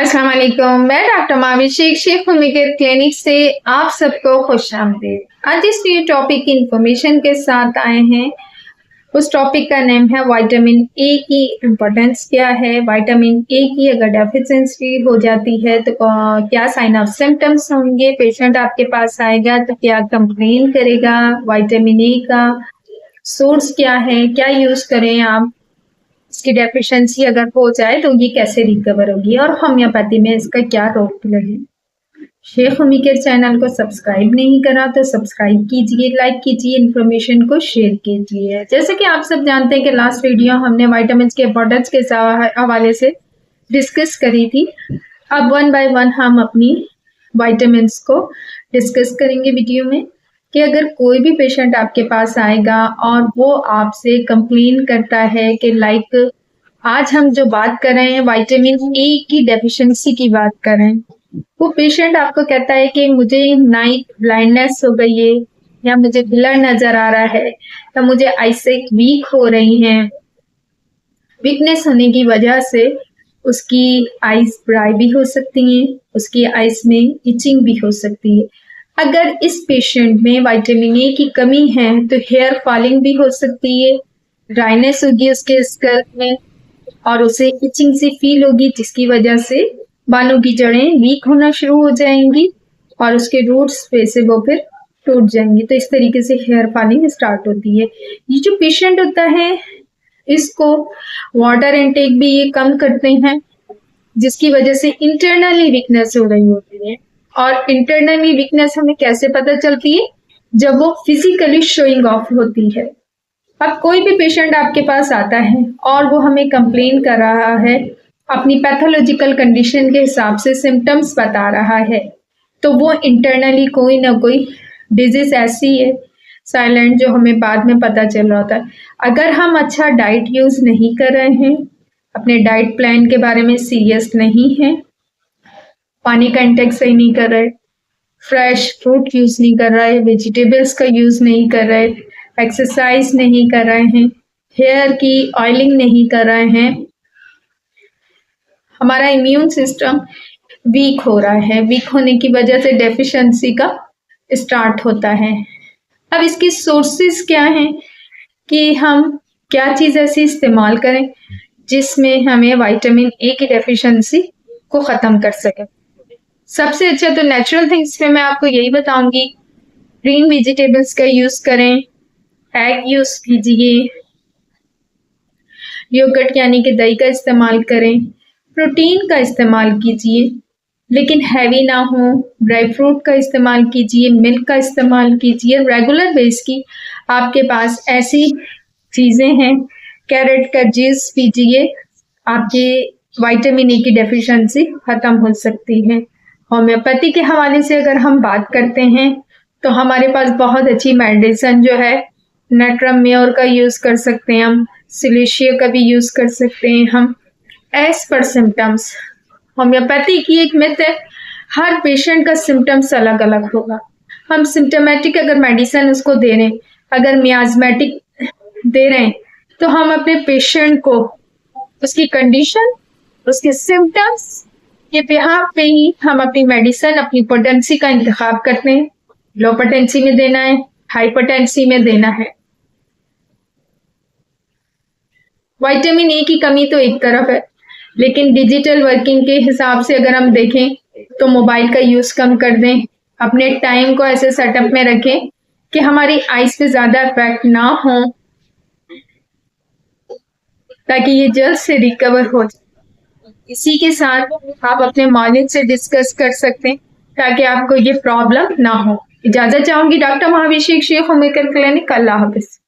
अस्सलाम वालेकुम। मैं डॉक्टर माविशेख शेख उम्मीद क्लिनिक से आप सबको खुश आमदीद। आज इस न्यू टॉपिक की इंफॉर्मेशन के साथ आए हैं। उस टॉपिक का नेम है विटामिन ए की इम्पोर्टेंस क्या है। विटामिन ए की अगर डेफिशिएंसी हो जाती है तो क्या साइन ऑफ सिम्टम्स होंगे। पेशेंट आपके पास आएगा तो क्या कंप्लेन करेगा। विटामिन ए का सोर्स क्या है, क्या यूज करें आप, इसकी डेफिशिएंसी अगर हो जाए तो ये कैसे रिकवर होगी और होम्योपैथी में इसका क्या रोल है। शेख उम्मी केयर चैनल को सब्सक्राइब नहीं करा तो सब्सक्राइब कीजिए, लाइक कीजिए, इन्फॉर्मेशन को शेयर कीजिए। जैसे कि आप सब जानते हैं कि लास्ट वीडियो हमने विटामिन के इंपॉर्टेंस के हवाले से डिस्कस करी थी। अब वन बाय वन हम अपनी विटामिन को डिस्कस करेंगे वीडियो में कि अगर कोई भी पेशेंट आपके पास आएगा और वो आपसे कंप्लेन करता है कि लाइक आज हम जो बात कर रहे हैं विटामिन ए की डेफिशिएंसी की बात कर रहे हैं, वो पेशेंट आपको कहता है कि मुझे नाइट ब्लाइंडनेस हो गई है, या मुझे ब्लर नजर आ रहा है, या मुझे आईसाइट वीक हो रही हैं। वीकनेस होने की वजह से उसकी आईज ड्राई भी हो सकती हैं, उसकी आईज में इचिंग भी हो सकती है। अगर इस पेशेंट में विटामिन ए की कमी है तो हेयर फॉलिंग भी हो सकती है, ड्राइनेस होगी उसके स्कैल्प में और उसे इचिंग सी फील होगी, जिसकी वजह से बालों की जड़ें वीक होना शुरू हो जाएंगी और उसके रूट्स पे से वो फिर टूट जाएंगी। तो इस तरीके से हेयर फॉलिंग स्टार्ट होती है। ये जो पेशेंट होता है इसको वाटर इनटेक भी ये कम करते हैं, जिसकी वजह से इंटरनली वीकनेस हो रही होती है। और इंटरनली वीकनेस हमें कैसे पता चलती है, जब वो फिजिकली शोइंग ऑफ होती है। अब कोई भी पेशेंट आपके पास आता है और वो हमें कंप्लेन कर रहा है, अपनी पैथोलॉजिकल कंडीशन के हिसाब से सिम्टम्स बता रहा है, तो वो इंटरनली कोई ना कोई डिजीज ऐसी है साइलेंट जो हमें बाद में पता चल रहा होता है। अगर हम अच्छा डाइट यूज नहीं कर रहे हैं, अपने डाइट प्लान के बारे में सीरियस नहीं है, पानी का इंटेक सही नहीं कर रहे, फ्रेश फ्रूट यूज नहीं कर रहे, वेजिटेबल्स का यूज नहीं कर रहे, एक्सरसाइज नहीं कर रहे हैं, हेयर की ऑयलिंग नहीं कर रहे हैं, हमारा इम्यून सिस्टम वीक हो रहा है। वीक होने की वजह से डेफिशिएंसी का स्टार्ट होता है। अब इसकी सोर्सेस क्या हैं कि हम क्या चीज़ ऐसी इस्तेमाल करें जिसमें हमें विटामिन ए की डेफिशिएंसी को ख़त्म कर सके। सबसे अच्छा तो नेचुरल थिंग्स में मैं आपको यही बताऊंगी, ग्रीन वेजिटेबल्स का यूज करें, एग यूज कीजिए, योगर्ट यानी कि दही का इस्तेमाल करें, प्रोटीन का इस्तेमाल कीजिए लेकिन हैवी ना हो, ड्राई फ्रूट का इस्तेमाल कीजिए, मिल्क का इस्तेमाल कीजिए। रेगुलर बेस की आपके पास ऐसी चीज़ें हैं, कैरेट का जूस पीजिए, आपकी विटामिन ए की डेफिशिएंसी ख़त्म हो सकती है। होम्योपैथी के हवाले से अगर हम बात करते हैं तो हमारे पास बहुत अच्छी मेडिसिन जो है, नेट्रम मेयोर का यूज़ कर सकते हैं हम, सिलेशिया का भी यूज़ कर सकते हैं हम, एज पर सिम्टम्स। होम्योपैथी की एक मिथ है, हर पेशेंट का सिम्टम्स अलग अलग होगा। हम सिम्टमेटिक अगर मेडिसिन उसको दे रहे हैं, अगर मियाजमेटिक दे रहे हैं, तो हम अपने पेशेंट को उसकी कंडीशन, उसके सिम्टम्स के बिहाफ पे ही हम अपनी मेडिसिन, अपनी पोटेंसी का इंतखाब करते हैं। लो पोटेंसी में देना है, हाई पोटेंसी में देना है। विटामिन ए की कमी तो एक तरफ है, लेकिन डिजिटल वर्किंग के हिसाब से अगर हम देखें तो मोबाइल का यूज कम कर दें, अपने टाइम को ऐसे सेटअप में रखें कि हमारी आईज पे ज्यादा इफेक्ट ना हो, ताकि ये जल्द से रिकवर हो जाए। इसी के साथ आप अपने मालिक से डिस्कस कर सकते हैं ताकि आपको ये प्रॉब्लम ना हो। इजाजत चाहूंगी डॉक्टर माविशेख शेख उम्मी केयर क्लिनिक। अल्लाह हाफिज।